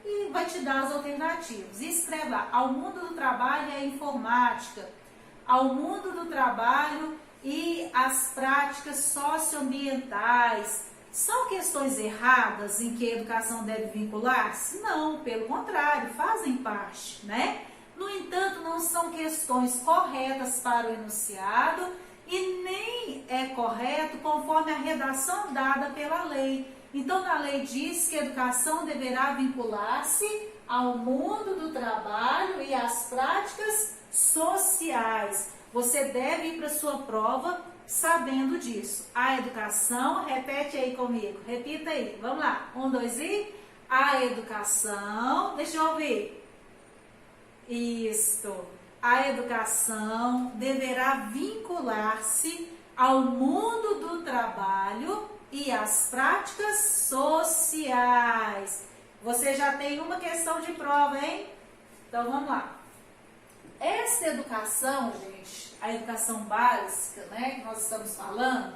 e vai te dar as alternativas. E escreva ao mundo do trabalho e à informática, ao mundo do trabalho e às práticas socioambientais. São questões erradas em que a educação deve vincular-se? Não, pelo contrário, fazem parte, né? No entanto, não são questões corretas para o enunciado e nem é correto conforme a redação dada pela lei. Então, na lei diz que a educação deverá vincular-se ao mundo do trabalho e às práticas sociais. Você deve ir para a sua prova sabendo disso. A educação, repete aí comigo, repita aí, vamos lá, 1, 2 e... A educação, deixa eu ouvir. Isto. A educação deverá vincular-se ao mundo do trabalho e às práticas sociais. Você já tem uma questão de prova, hein? Então, vamos lá. Essa educação, gente, a educação básica, né, que nós estamos falando,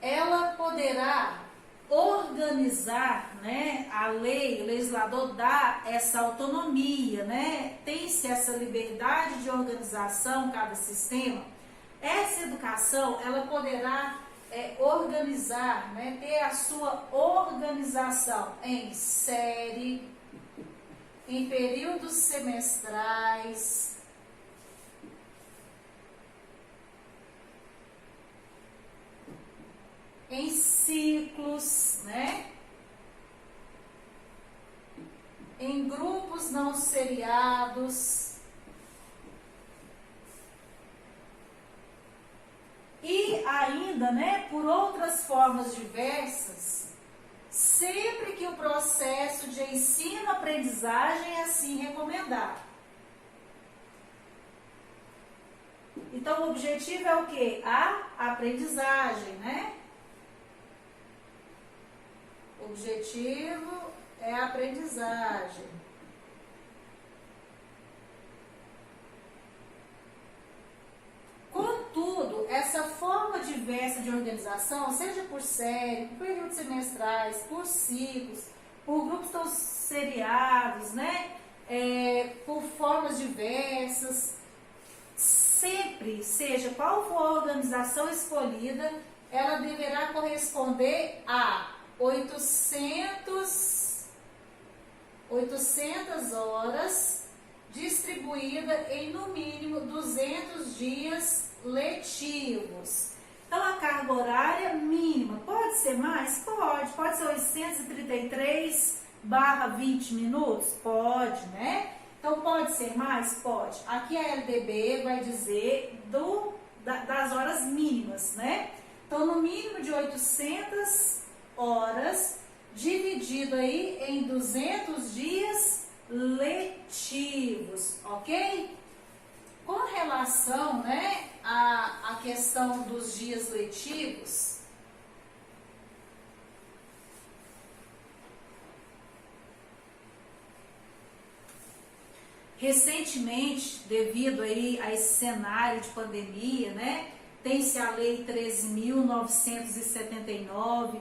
ela poderá organizar, né, a lei, o legislador dá essa autonomia, né, tem-se essa liberdade de organização, cada sistema. Essa educação, ela poderá organizar, né, ter a sua organização em série, em períodos semestrais, em ciclos, né? Em grupos não seriados e ainda, né, por outras formas diversas, sempre que o processo de ensino-aprendizagem assim recomendar. Então, o objetivo é o quê? A aprendizagem, né? O objetivo é a aprendizagem. Contudo, essa forma diversa de organização, seja por série, por períodos semestrais, por ciclos, por grupos tão seriados, né? Por formas diversas, sempre, seja qual for a organização escolhida, ela deverá corresponder a 800 horas distribuída em no mínimo 200 dias letivos. Então, a carga horária mínima pode ser mais? Pode ser 833/20 minutos? Pode, né? Então, pode ser mais? Pode. Aqui a LDB vai dizer das horas mínimas, né? Então, no mínimo de 800 horas, dividido aí em 200 dias letivos, ok? Com relação, né, à questão dos dias letivos, recentemente, devido aí a esse cenário de pandemia, né, tem-se a Lei 13.979,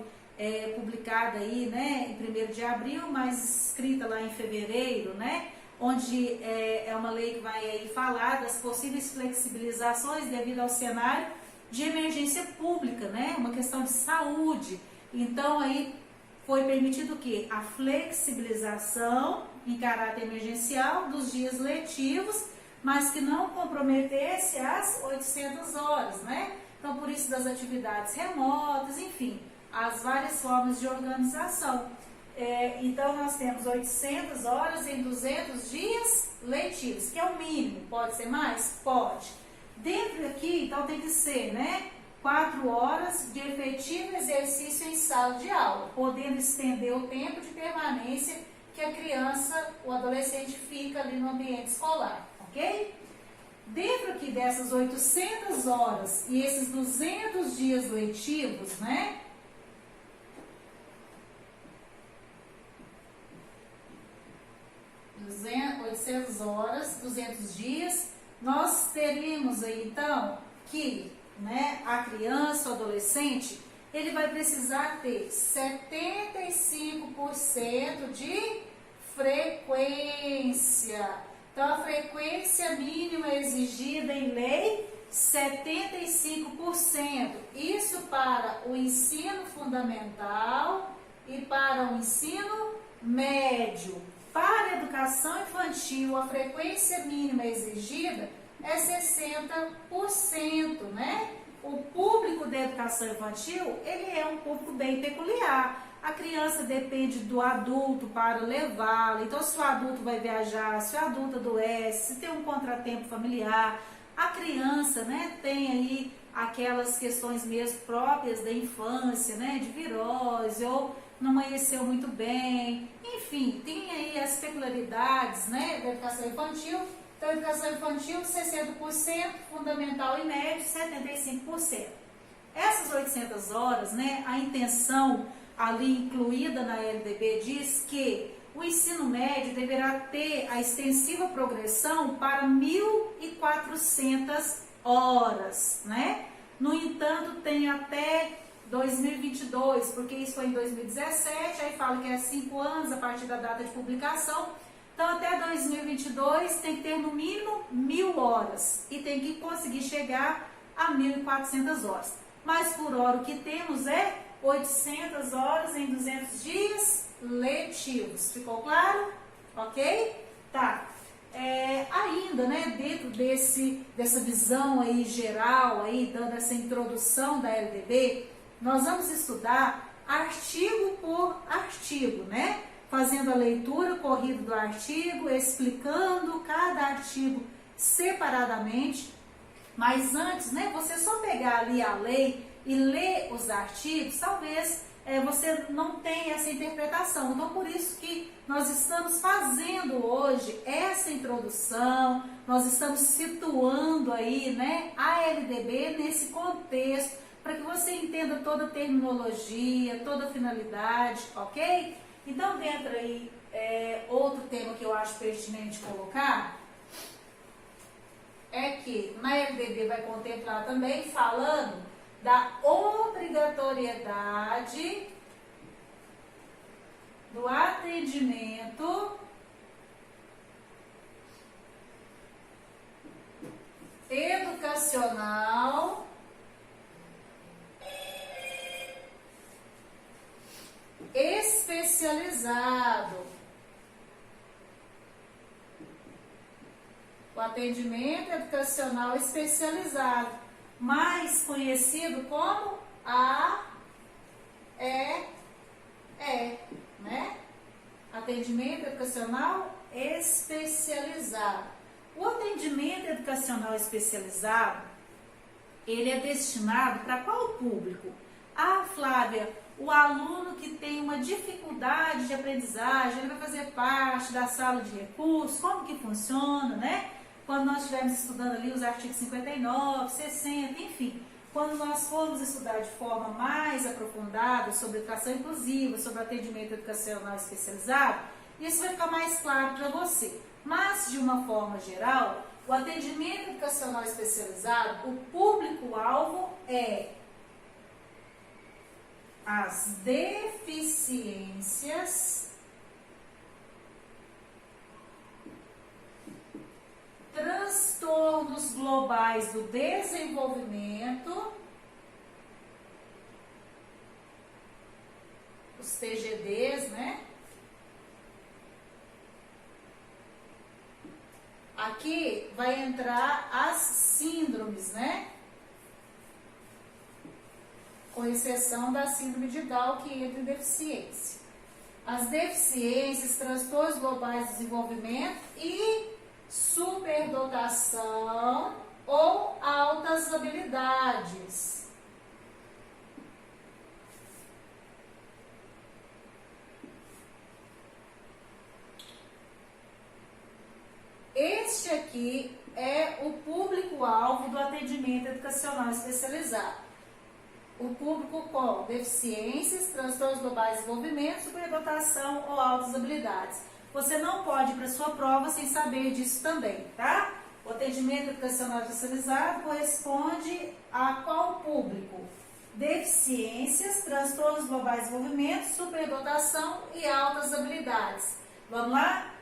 publicada aí, né, em 1º de abril, mas escrita lá em fevereiro, né, onde é uma lei que vai aí falar das possíveis flexibilizações devido ao cenário de emergência pública, né, uma questão de saúde. Então, aí foi permitido o quê? A flexibilização em caráter emergencial dos dias letivos, mas que não comprometesse as 800 horas, né? Então, por isso das atividades remotas, enfim, as várias formas de organização. Então, nós temos 800 horas em 200 dias letivos, que é o mínimo. Pode ser mais? Pode. Dentro aqui, então, tem que ser, né? 4 horas de efetivo exercício em sala de aula, podendo estender o tempo de permanência que a criança, o adolescente fica ali no ambiente escolar, ok? Dentro aqui dessas 800 horas e esses 200 dias letivos, né? 800 horas, 200 dias, nós teríamos aí, então, que, né, a criança, o adolescente, ele vai precisar ter 75% de frequência. Então, a frequência mínima exigida em lei, 75%. Isso para o ensino fundamental e para o ensino médio. Para a educação infantil, a frequência mínima exigida é 60%, né? O público da educação infantil, ele é um público bem peculiar. A criança depende do adulto para levá-la. Então, se o adulto vai viajar, se o adulto adoece, se tem um contratempo familiar, a criança, né, tem aí aquelas questões mesmo próprias da infância, né, de virose ou não amanheceu muito bem. Enfim, tem aí as peculiaridades, né, da educação infantil. Então, educação infantil, 60%, fundamental e médio, 75%. Essas 800 horas, né, a intenção ali incluída na LDB diz que o ensino médio deverá ter a extensiva progressão para 1.400 horas, né? No entanto, tem até 2022, porque isso foi em 2017, aí fala que é 5 anos a partir da data de publicação. Então, até 2022 tem que ter no mínimo 1.000 horas e tem que conseguir chegar a 1.400 horas. Mas por hora o que temos é 800 horas em 200 dias letivos. Ficou claro? Ok? Tá. Ainda, né, dentro dessa visão aí geral, aí, dando essa introdução da LDB, nós vamos estudar artigo por artigo, né? Fazendo a leitura corrida do artigo, explicando cada artigo separadamente. Mas antes, né, você só pegar ali a lei e ler os artigos, talvez você não tenha essa interpretação. Então, por isso que nós estamos fazendo hoje essa introdução, nós estamos situando aí, né, a LDB nesse contexto, para que você entenda toda a terminologia, toda a finalidade, ok? Então, dentro aí, outro tema que eu acho pertinente colocar é que na LDB vai contemplar também falando da obrigatoriedade do atendimento educacional especializado. O atendimento educacional especializado, mais conhecido como AEE, né? Atendimento educacional especializado. O atendimento educacional especializado, ele é destinado para qual público? Ah, Flávia, o aluno que tem uma dificuldade de aprendizagem, ele vai fazer parte da sala de recursos, como que funciona, né? Quando nós estivermos estudando ali os artigos 59, 60, enfim, quando nós formos estudar de forma mais aprofundada sobre educação inclusiva, sobre atendimento educacional especializado, isso vai ficar mais claro para você. Mas, de uma forma geral, o atendimento educacional especializado, o público-alvo é as deficiências transtornos globais do desenvolvimento, os TGDs, né? aqui vai entrar as síndromes, né? Com exceção da síndrome de Down, que entra em deficiência. As deficiências, transtornos globais de desenvolvimento e superdotação ou altas habilidades. Este aqui é o público-alvo do atendimento educacional especializado. O público com deficiências, transtornos globais de desenvolvimento, superdotação ou altas habilidades. Você não pode ir para a sua prova sem saber disso também, tá? O atendimento educacional especializado corresponde a qual público? Deficiências, transtornos globais de desenvolvimento, superdotação e altas habilidades. Vamos lá?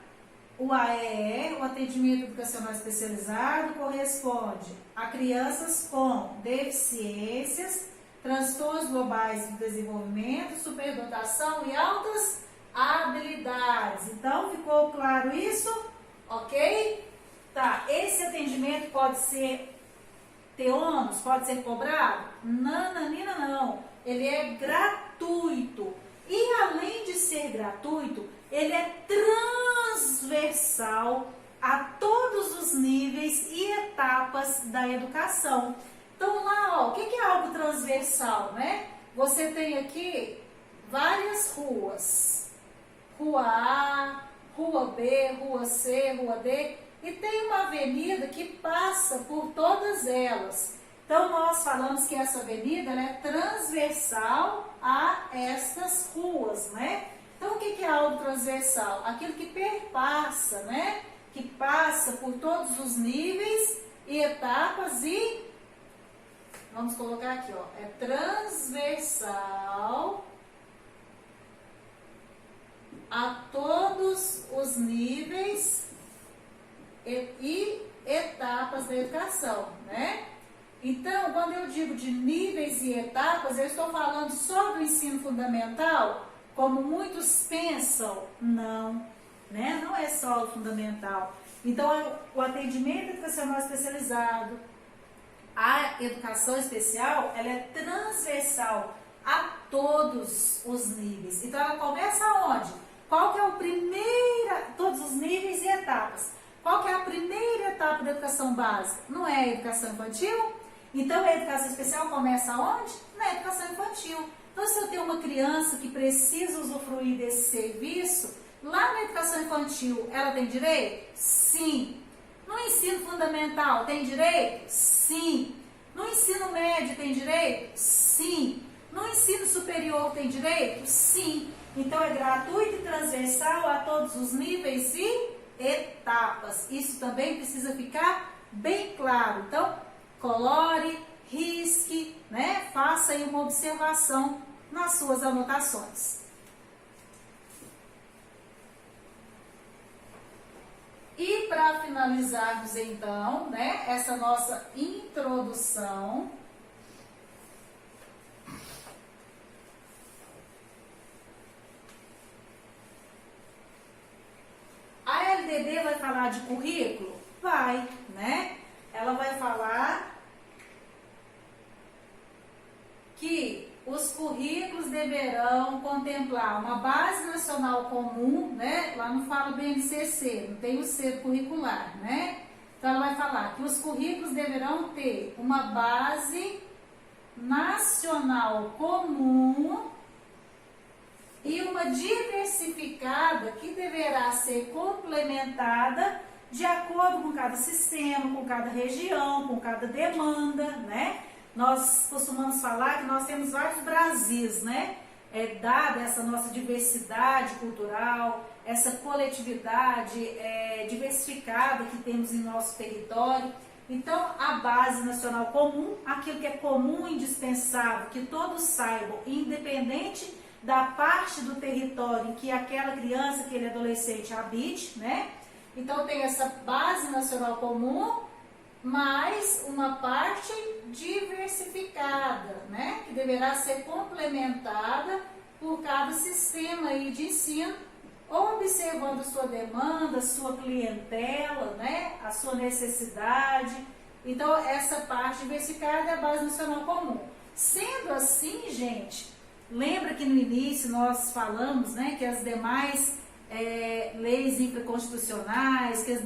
O AEE, o atendimento educacional especializado, corresponde a crianças com deficiências, transtornos globais de desenvolvimento, superdotação e altas habilidades. Então, ficou claro isso? Ok? Tá, esse atendimento pode ter ônus, pode ser cobrado? Não, Nanina, não. Ele é gratuito. E além de ser gratuito, ele é transversal a todos os níveis e etapas da educação. Então lá, ó, o que é algo transversal, né? Você tem aqui várias ruas. Rua A, Rua B, Rua C, Rua D. E tem uma avenida que passa por todas elas. Então nós falamos que essa avenida, ela é transversal a estas ruas, né? Então o que é algo transversal? Aquilo que perpassa, né? Que passa por todos os níveis e etapas e... Vamos colocar aqui, ó, é transversal a todos os níveis e etapas da educação, né? Então, quando eu digo de níveis e etapas, eu estou falando só do ensino fundamental, como muitos pensam? Não, né? Não é só o fundamental. Então, o atendimento educacional especializado, a educação especial, ela é transversal a todos os níveis. Então, ela começa onde? Qual que é o primeiro, todos os níveis e etapas. Qual que é a primeira etapa da educação básica? Não é a educação infantil? Então, a educação especial começa onde? Na educação infantil. Então, se eu tenho uma criança que precisa usufruir desse serviço, lá na educação infantil, ela tem direito? Sim. No ensino fundamental, tem direito? Sim. No ensino médio, tem direito? Sim. No ensino superior, tem direito? Sim. Então, é gratuito e transversal a todos os níveis e etapas. Isso também precisa ficar bem claro. Então, colore, risque, né? Faça aí uma observação nas suas anotações. E para finalizarmos então, né, essa nossa introdução, a LDB vai falar de currículo? Vai, né? Ela vai falar que os currículos deverão contemplar uma base nacional comum, né? Lá não fala BNCC, não tem o C curricular, né? Então ela vai falar que os currículos deverão ter uma base nacional comum e uma diversificada que deverá ser complementada de acordo com cada sistema, com cada região, com cada demanda, né? Nós costumamos falar que nós temos vários Brasis, né? Dada essa nossa diversidade cultural, essa coletividade diversificada que temos em nosso território. Então, a base nacional comum, aquilo que é comum e indispensável, que todos saibam, independente da parte do território em que aquela criança, aquele adolescente habite, né? Então, tem essa base nacional comum, mais uma parte diversificada, né? Que deverá ser complementada por cada sistema aí de ensino observando sua demanda, sua clientela, né? A sua necessidade. Então, essa parte diversificada é a Base Nacional Comum. Sendo assim, gente, lembra que no início nós falamos, né, que as demais leis infraconstitucionais, que as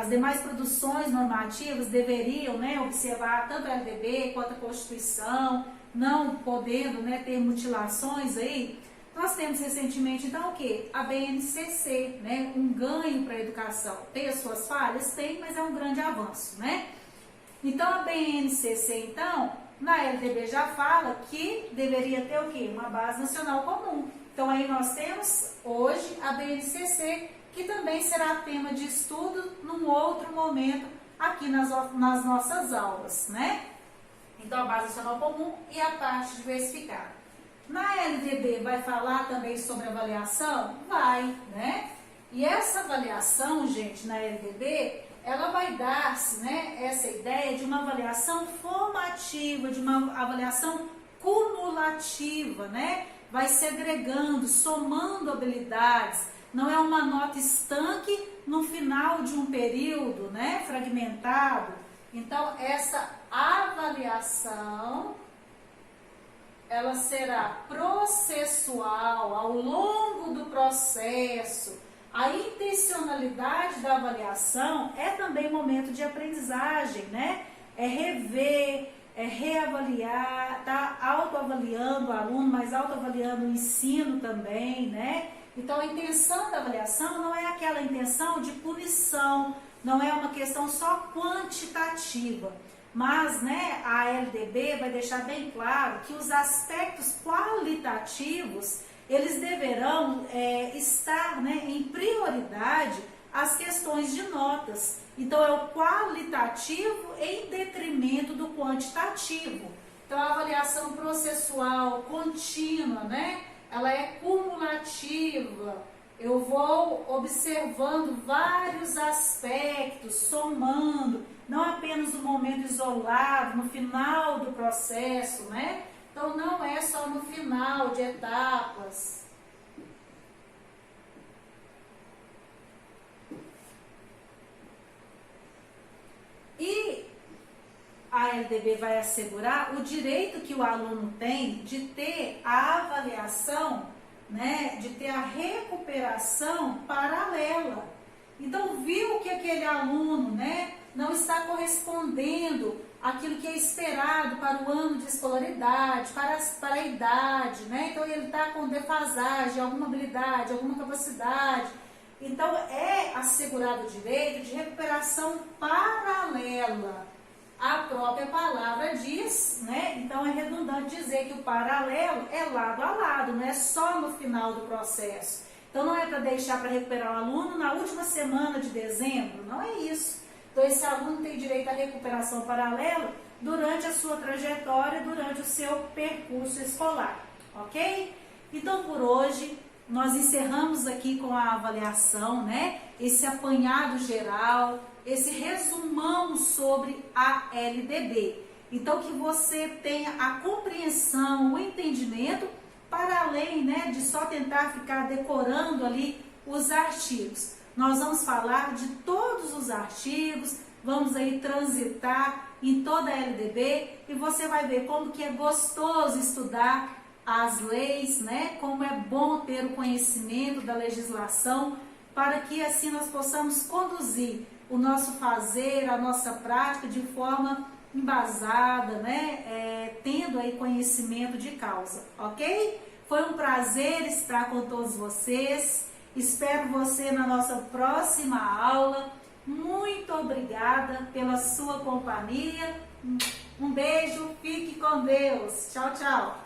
demais produções normativas deveriam, né, observar tanto a LDB quanto a Constituição, não podendo, né, ter mutilações aí. Nós temos recentemente, então, o quê? A BNCC, né, um ganho para a educação. Tem as suas falhas? Tem, mas é um grande avanço, né? Então, a BNCC, então, na LDB já fala que deveria ter o quê? Uma Base Nacional Comum. Então, aí nós temos, hoje, a BNCC, que também será tema de estudo num outro momento aqui nas nossas aulas, né? Então, a Base Nacional Comum e a parte diversificada. Na LDB vai falar também sobre avaliação? Vai, né? E essa avaliação, gente, na LDB, ela vai dar-se, né, essa ideia de uma avaliação formativa, de uma avaliação cumulativa, né? Vai se agregando, somando habilidades. Não é uma nota estanque no final de um período, né, fragmentado. Então, essa avaliação, ela será processual ao longo do processo. A intencionalidade da avaliação é também momento de aprendizagem, né? É rever, é reavaliar, tá autoavaliando o aluno, mas autoavaliando o ensino também, né? Então, a intenção da avaliação não é aquela intenção de punição, não é uma questão só quantitativa. Mas, né, a LDB vai deixar bem claro que os aspectos qualitativos, eles deverão estar, né, em prioridade às questões de notas. Então, é o qualitativo em detrimento do quantitativo. Então, a avaliação processual contínua, né, ela é cumulativa. Eu vou observando vários aspectos, somando, não apenas no momento isolado, no final do processo, né? Então, não é só no final de etapas. E a LDB vai assegurar o direito que o aluno tem de ter a avaliação, né, de ter a recuperação paralela. Então, viu que aquele aluno, né, não está correspondendo àquilo que é esperado para o ano de escolaridade, para a idade, né? Então, ele está com defasagem, alguma habilidade, alguma capacidade. Então, é assegurado o direito de recuperação paralela. A própria palavra diz, né? Então, é redundante dizer que o paralelo é lado a lado, não é só no final do processo. Então, não é para deixar para recuperar o aluno na última semana de dezembro, não é isso. Então, esse aluno tem direito à recuperação paralela durante a sua trajetória, durante o seu percurso escolar, ok? Então, por hoje, nós encerramos aqui com a avaliação, né? Esse apanhado geral, esse resumão sobre a LDB. Então, que você tenha a compreensão, o entendimento, para além, né, de só tentar ficar decorando ali os artigos. Nós vamos falar de todos os artigos, vamos aí transitar em toda a LDB e você vai ver como que é gostoso estudar as leis, né? Como é bom ter o conhecimento da legislação para que assim nós possamos conduzir o nosso fazer, a nossa prática de forma embasada, né? Tendo aí conhecimento de causa, ok? Foi um prazer estar com todos vocês. Espero você na nossa próxima aula. Muito obrigada pela sua companhia. Um beijo, fique com Deus. Tchau, tchau.